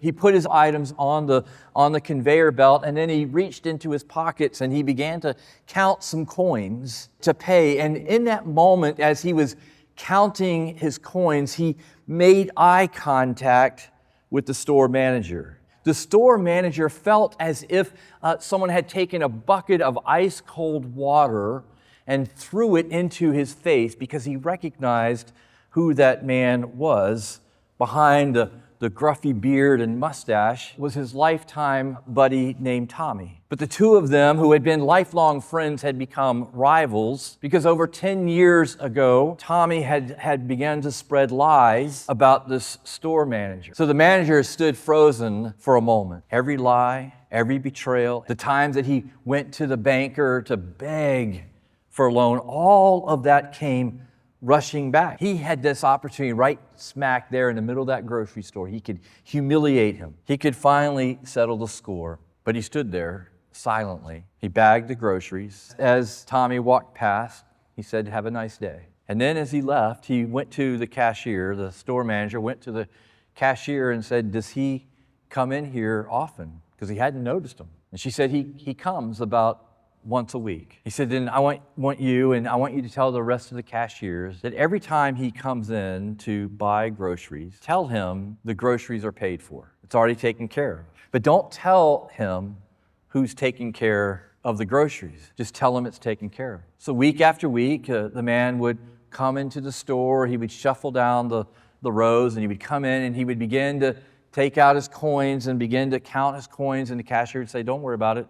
he put his items on the conveyor belt, and then he reached into his pockets and he began to count some coins to pay. And in that moment, as he was counting his coins, he made eye contact with the store manager. The store manager felt as if someone had taken a bucket of ice cold water and threw it into his face, because he recognized who that man was. Behind the gruffy beard and mustache was his lifetime buddy named Tommy. But the two of them, who had been lifelong friends, had become rivals, because over 10 years ago, Tommy had begun to spread lies about this store manager. So the manager stood frozen for a moment. Every lie, every betrayal, the times that he went to the banker to beg for a loan, all of that came rushing back. He had this opportunity right smack there in the middle of that grocery store. He could humiliate him. He could finally settle the score. But he stood there silently. He bagged the groceries. As Tommy walked past, he said, "Have a nice day." And then as he left, he went to the cashier. The store manager went to the cashier and said, "Does he come in here often?" Because he hadn't noticed him. And she said, he comes about once a week. He said, "Then I want you to tell the rest of the cashiers that every time he comes in to buy groceries, tell him the groceries are paid for. It's already taken care of. But don't tell him who's taking care of the groceries. Just tell him it's taken care of." So week after week, the man would come into the store. He would shuffle down the rows, and he would come in and he would begin to take out his coins and begin to count his coins, and the cashier would say, "Don't worry about it.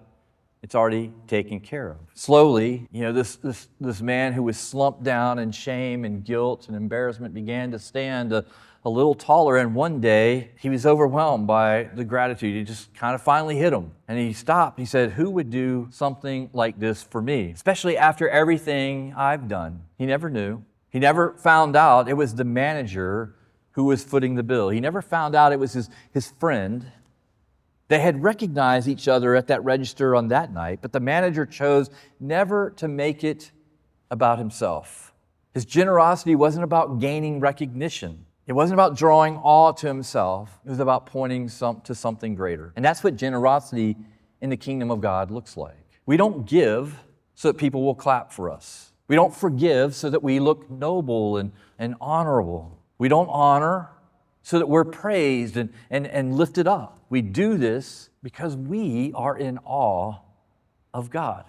It's already taken care of." Slowly, this man who was slumped down in shame and guilt and embarrassment began to stand a little taller. And one day, he was overwhelmed by the gratitude. It just kind of finally hit him. And he stopped. He said, "Who would do something like this for me, especially after everything I've done?" He never knew. He never found out it was the manager who was footing the bill. He never found out it was his friend. They had recognized each other at that register on that night, but the manager chose never to make it about himself. His generosity wasn't about gaining recognition. It wasn't about drawing awe to himself. It was about pointing to something greater. And that's what generosity in the kingdom of God looks like. We don't give so that people will clap for us. We don't forgive so that we look noble and honorable. We don't honor so that we're praised and lifted up. We do this because we are in awe of God.